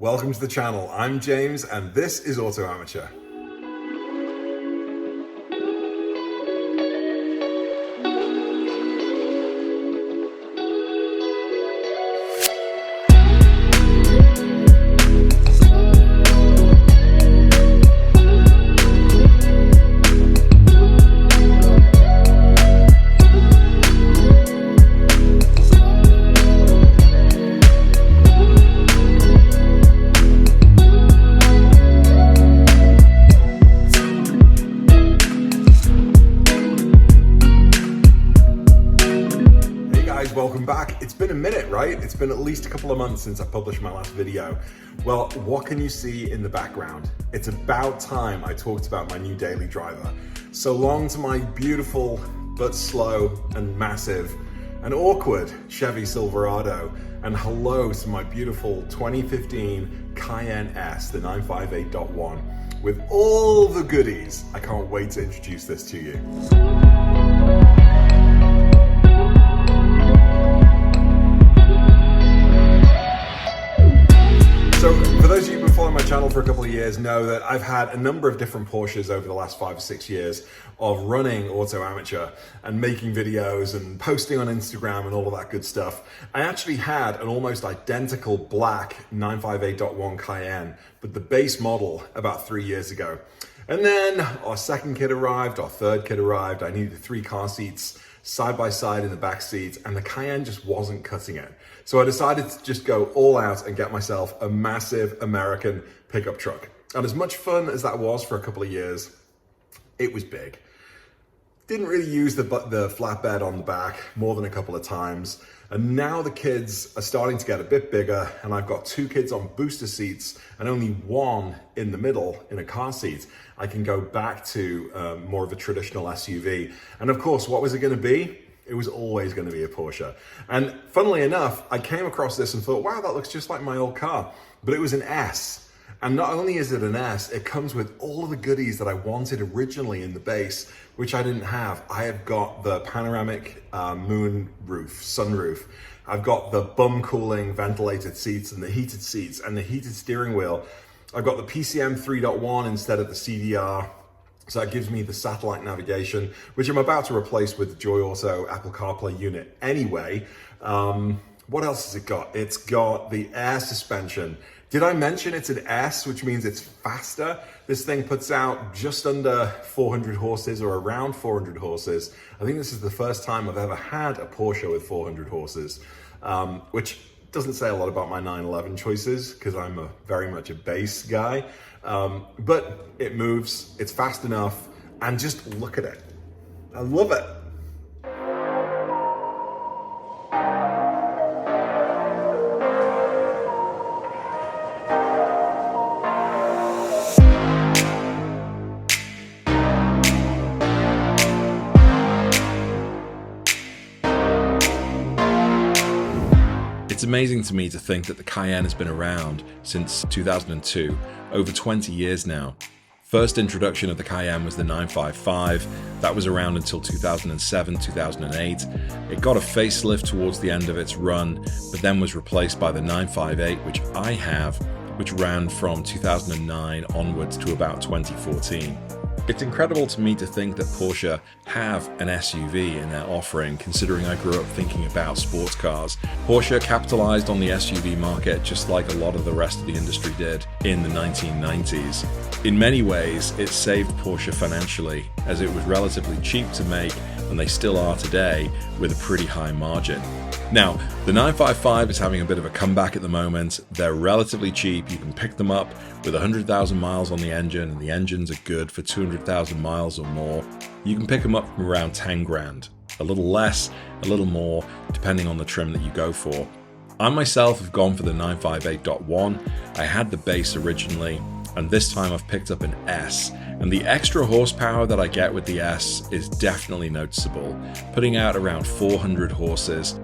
Welcome to the channel. I'm James and this is Auto Amateur. Welcome back. It's been a minute, right? It's been at least a couple of months since I published my last video. Well, what can you see in the background? It's about time I talked about my new daily driver. So long to my beautiful but slow and massive and awkward Chevy Silverado, and hello to my beautiful 2015 Cayenne S, the 958.1, with all the goodies. I can't wait to introduce this to you. So for those of you who've been following my channel for a couple of years know that I've had a number of different Porsches over the last 5 or 6 years of running Auto Amateur and making videos and posting on Instagram and all of that good stuff. I actually had an almost identical black 958.1 Cayenne, but the base model about 3 years ago. And then our second kid arrived, our third kid arrived. I needed 3 car seats side by side in the back seat, and the Cayenne just wasn't cutting it. So I decided to just go all out and get myself a massive American pickup truck. And as much fun as that was for a couple of years, it was big. Didn't really use the flatbed on the back more than a couple of times. And now the kids are starting to get a bit bigger, and I've got 2 kids on booster seats and only 1 in the middle in a car seat. I can go back to more of a traditional SUV. And of course, what was it going to be? It was always going to be a Porsche. And funnily enough, I came across this and thought, wow, that looks just like my old car. But it was an S. And not only is it an S, it comes with all of the goodies that I wanted originally in the base, which I didn't have. I have got the panoramic moon roof, sunroof. I've got the bum cooling ventilated seats and the heated seats and the heated steering wheel. I've got the PCM 3.1 instead of the CDR. So that gives me the satellite navigation, which I'm about to replace with the Joy Auto Apple CarPlay unit anyway. What else has it got? It's got the air suspension. Did I mention it's an S, which means it's faster? This thing puts out just under 400 horses or around 400 horses. I think this is the first time I've ever had a Porsche with 400 horses, which doesn't say a lot about my 911 choices because I'm very much a base guy. But it moves, it's fast enough, and just look at it. I love it. It's amazing to me to think that the Cayenne has been around since 2002, over 20 years now. First introduction of the Cayenne was the 955, that was around until 2007, 2008. It got a facelift towards the end of its run, but then was replaced by the 958, which I have, which ran from 2009 onwards to about 2014. It's incredible to me to think that Porsche have an SUV in their offering, considering I grew up thinking about sports cars. Porsche capitalized on the SUV market just like a lot of the rest of the industry did in the 1990s. In many ways, it saved Porsche financially, as it was relatively cheap to make, and they still are today, with a pretty high margin. Now, the 955 is having a bit of a comeback at the moment. They're relatively cheap. You can pick them up with 100,000 miles on the engine, and the engines are good for 200,000 miles or more. You can pick them up from around 10 grand. A little less, a little more, depending on the trim that you go for. I myself have gone for the 958.1. I had the base originally, and this time I've picked up an S. And the extra horsepower that I get with the S is definitely noticeable, putting out around 400 horses.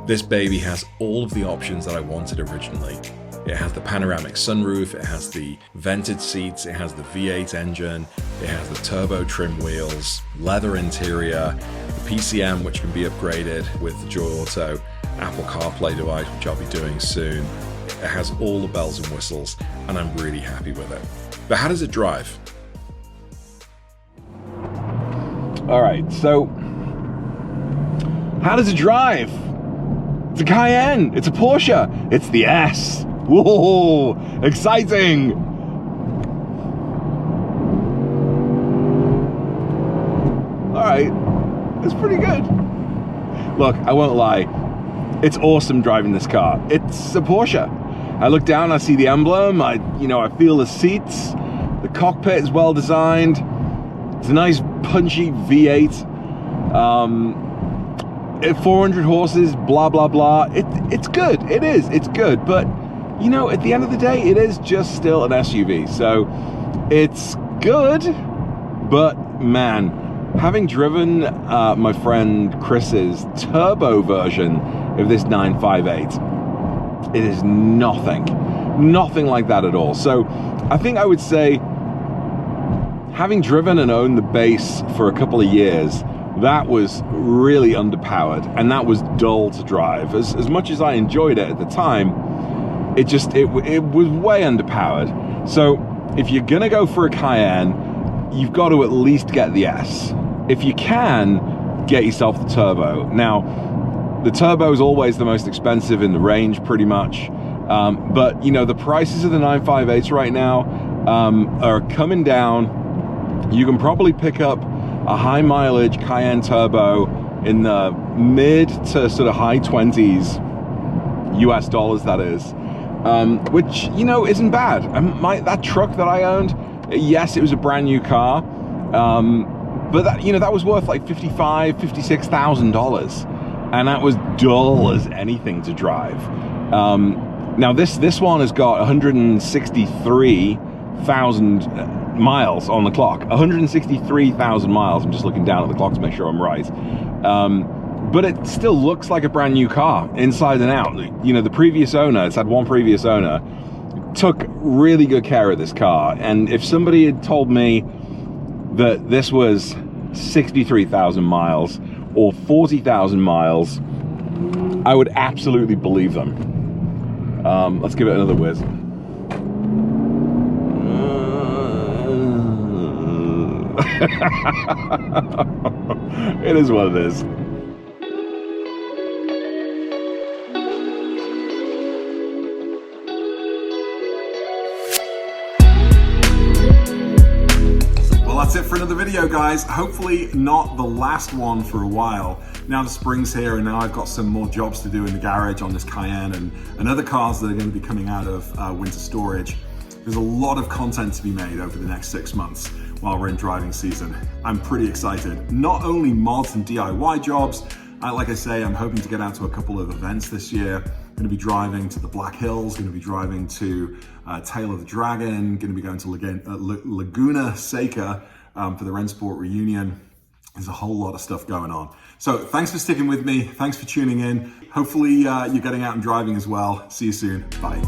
This baby has all of the options that I wanted originally. It has the panoramic sunroof, it has the vented seats, it has the V8 engine, it has the turbo trim wheels, leather interior, the PCM which can be upgraded with the Joy Auto Apple CarPlay device, which I'll be doing soon. it has all the bells and whistles, and I'm really happy with it. But how does it drive? All right, so how does it drive? It's a Cayenne, it's a Porsche, it's the S. Whoa, exciting. All right, it's pretty good. Look, I won't lie, it's awesome driving this car. It's a Porsche. I look down, I see the emblem, I feel the seats, the cockpit is well designed. It's a nice punchy V8, 400 horses, blah, blah, blah. It's good, it's good. But, at the end of the day, it is just still an SUV. So it's good, but man, having driven my friend Chris's turbo version of this 958, it is nothing like that at all. So I think I would say, having driven and owned the base for a couple of years, that was really underpowered and that was dull to drive. As much as I enjoyed it at the time, it was way underpowered. So if you're gonna go for a Cayenne, you've got to at least get the S. If you can, get yourself the turbo. Now, the turbo is always the most expensive in the range, pretty much. But the prices of the 958s right now are coming down. You can probably pick up a high mileage Cayenne turbo in the mid to sort of high 20s US dollars, that is, which isn't bad. That truck that I owned, yes, it was a brand new car, but that was worth like $56,000, and that was dull as anything to drive. Now this one has got 163,000 miles on the clock. 163,000 miles. I'm just looking down at the clock to make sure I'm right. But it still looks like a brand new car inside and out. The previous owner, it's had one previous owner, took really good care of this car. And if somebody had told me that this was 63,000 miles or 40,000 miles, I would absolutely believe them. Let's give it another whiz. It is what it is. Well, that's it for another video, guys. Hopefully not the last one for a while. Now the spring's here and now I've got some more jobs to do in the garage on this Cayenne and other cars that are going to be coming out of winter storage. There's a lot of content to be made over the next 6 months while we're in driving season. I'm pretty excited. Not only mods and DIY jobs, like I say, I'm hoping to get out to a couple of events this year. I'm gonna be driving to the Black Hills, gonna be driving to Tail of the Dragon, gonna be going to Laguna Seca for the Rennsport reunion. There's a whole lot of stuff going on. So thanks for sticking with me. Thanks for tuning in. Hopefully you're getting out and driving as well. See you soon. Bye.